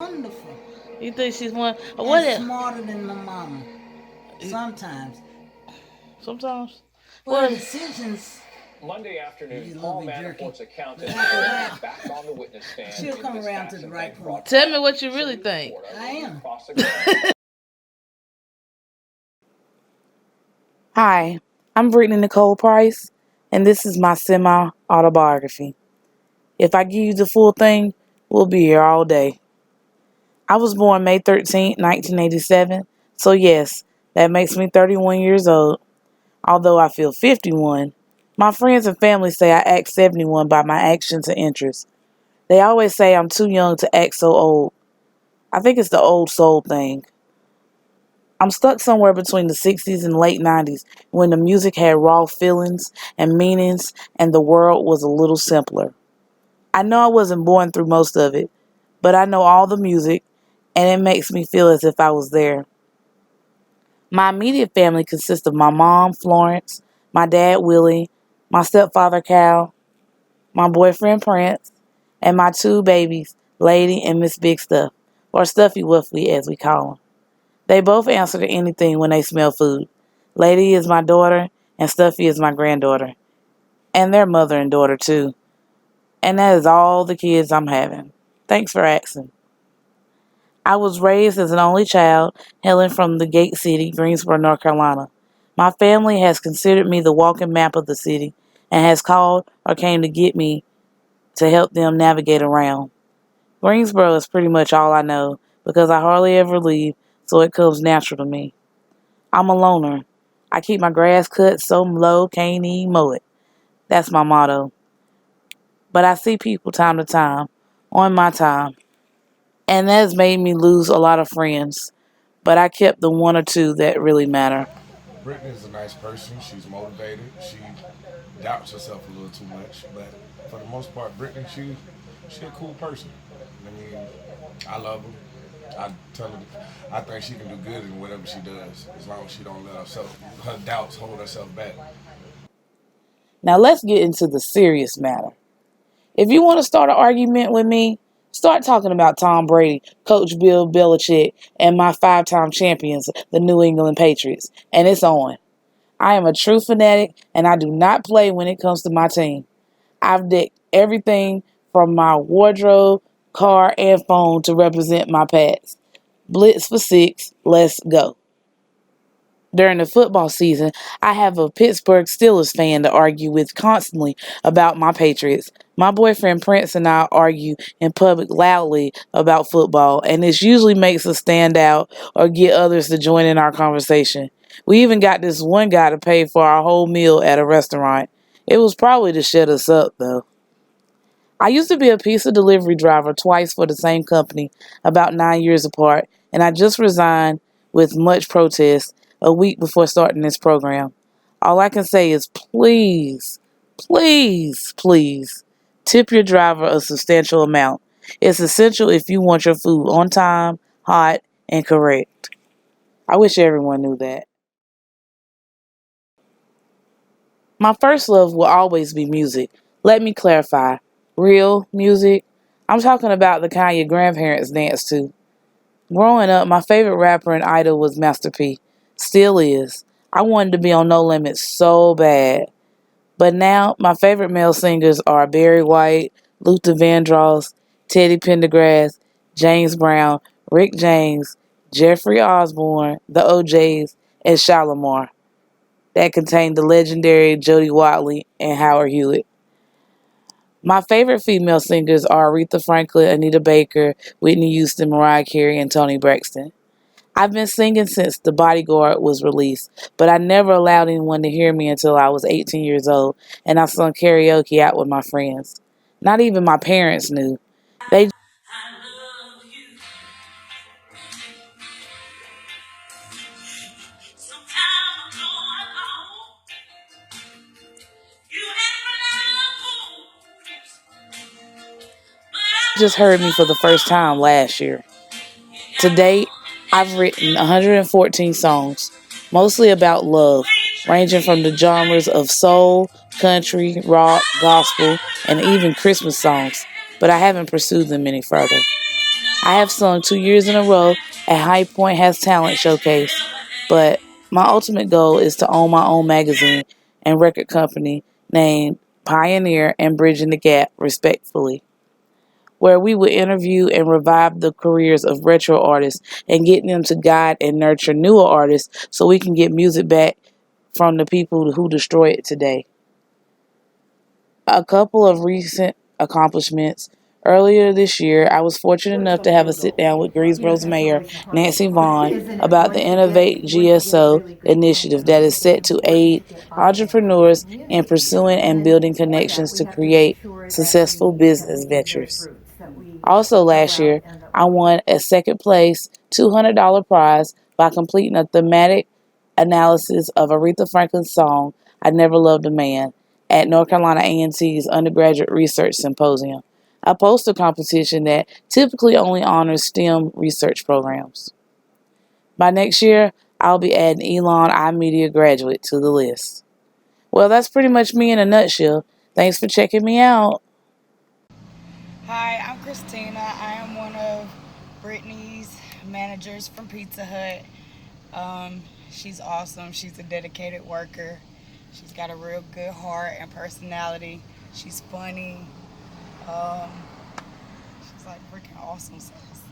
Wonderful. You think she's one? And What if? smarter than my mama. Sometimes. Sometimes. Well, her What? decisions. Monday afternoon, He's a Paul little bit jerky. Manafort's accountant But after that, back on the witness stand she'll in come this around to the massive right bank point. fraud Tell me trial. what you really Soon think. Florida I will be am. cross-examined. Hi, I'm Brittany Nicole Price, and this is my semi-autobiography. If I give you the full thing, we'll be here all day. I was born May 13th, 1987, so yes, that makes me 31 years old. Although I feel 51, my friends and family say I act 71 by my actions and interests. They always say I'm too young to act so old. I think it's the old soul thing. I'm stuck somewhere between the 60s and late 90s when the music had raw feelings and meanings and the world was a little simpler. I know I wasn't born through most of it, but I know all the music and it makes me feel as if I was there. My immediate family consists of my mom, Florence, my dad, Willie, my stepfather, Cal, my boyfriend, Prince, and my two babies, Lady and Miss Big Stuff, or Stuffy Wuffy as we call them. They both answer to anything when they smell food. Lady is my daughter, and Stuffy is my granddaughter. And their mother and daughter, too. And that is all the kids I'm having. Thanks for asking. I was raised as an only child, hailing from the Gate City, Greensboro, North Carolina. My family has considered me the walking map of the city and has called or came to get me to help them navigate around. Greensboro is pretty much all I know because I hardly ever leave, so it comes natural to me. I'm a loner. I keep my grass cut so low, can't even mow it. That's my motto. But I see people time to time, on my time, and that has made me lose a lot of friends. But I kept the one or two that really matter. Brittany is a nice person. She's motivated. She doubts herself a little too much, but for the most part, Brittany, she a cool person. I mean, I love her. I tell her, I think she can do good in whatever she does, as long as she don't let her doubts hold herself back. Now let's get into the serious matter. If you want to start an argument with me, start talking about Tom Brady, Coach Bill Belichick, and my five-time champions, the New England Patriots, and it's on. I am a true fanatic, and I do not play when it comes to my team. I've decked everything from my wardrobe, car, and phone to represent my past. Blitz for six, let's go. During the football season, I have a Pittsburgh Steelers fan to argue with constantly about my Patriots. My boyfriend Prince and I argue in public loudly about football, and this usually makes us stand out or get others to join in our conversation. We even got this one guy to pay for our whole meal at a restaurant. It was probably to shut us up, though. I used to be a pizza delivery driver twice for the same company, about 9 years apart, and I just resigned with much protest a week before starting this program. All I can say is please, please, please tip your driver a substantial amount. It's essential if you want your food on time, hot, and correct. I wish everyone knew that. My first love will always be music. Let me clarify. Real music. I'm talking about the kind your grandparents danced to. Growing up, my favorite rapper and idol was Master P. Still is. I wanted to be on No Limit so bad. But now, my favorite male singers are Barry White, Luther Vandross, Teddy Pendergrass, James Brown, Rick James, Jeffrey Osborne, the OJs, and Shalimar that contained the legendary Jody Watley and Howard Hewitt. My favorite female singers are Aretha Franklin, Anita Baker, Whitney Houston, Mariah Carey, and Toni Braxton. I've been singing since The Bodyguard was released, but I never allowed anyone to hear me until I was 18 years old, and I sung karaoke out with my friends. Not even my parents knew. They just heard me for the first time last year. To date, I've written 114 songs, mostly about love, ranging from the genres of soul, country, rock, gospel, and even Christmas songs, but I haven't pursued them any further. I have sung 2 years in a row at High Point Has Talent Showcase, but my ultimate goal is to own my own magazine and record company named Pioneer and Bridging the Gap, respectfully, where we would interview and revive the careers of retro artists and get them to guide and nurture newer artists so we can get music back from the people who destroy it today. A couple of recent accomplishments. Earlier this year, I was fortunate enough to have a sit down with Greensboro's Mayor, Nancy Vaughn, about the Innovate GSO initiative that is set to aid entrepreneurs in pursuing and building connections to create successful business ventures. Also, last year, I won a second place $200 prize by completing a thematic analysis of Aretha Franklin's song, I Never Loved a Man, at North Carolina A&T's Undergraduate Research Symposium, a poster competition that typically only honors STEM research programs. By next year, I'll be adding Elon iMedia graduate to the list. Well, that's pretty much me in a nutshell. Thanks for checking me out. Hi, I'm Christina. I am one of Brittany's managers from Pizza Hut. She's awesome. She's a dedicated worker. She's got a real good heart and personality. She's funny. Um, she's like freaking awesome sauce.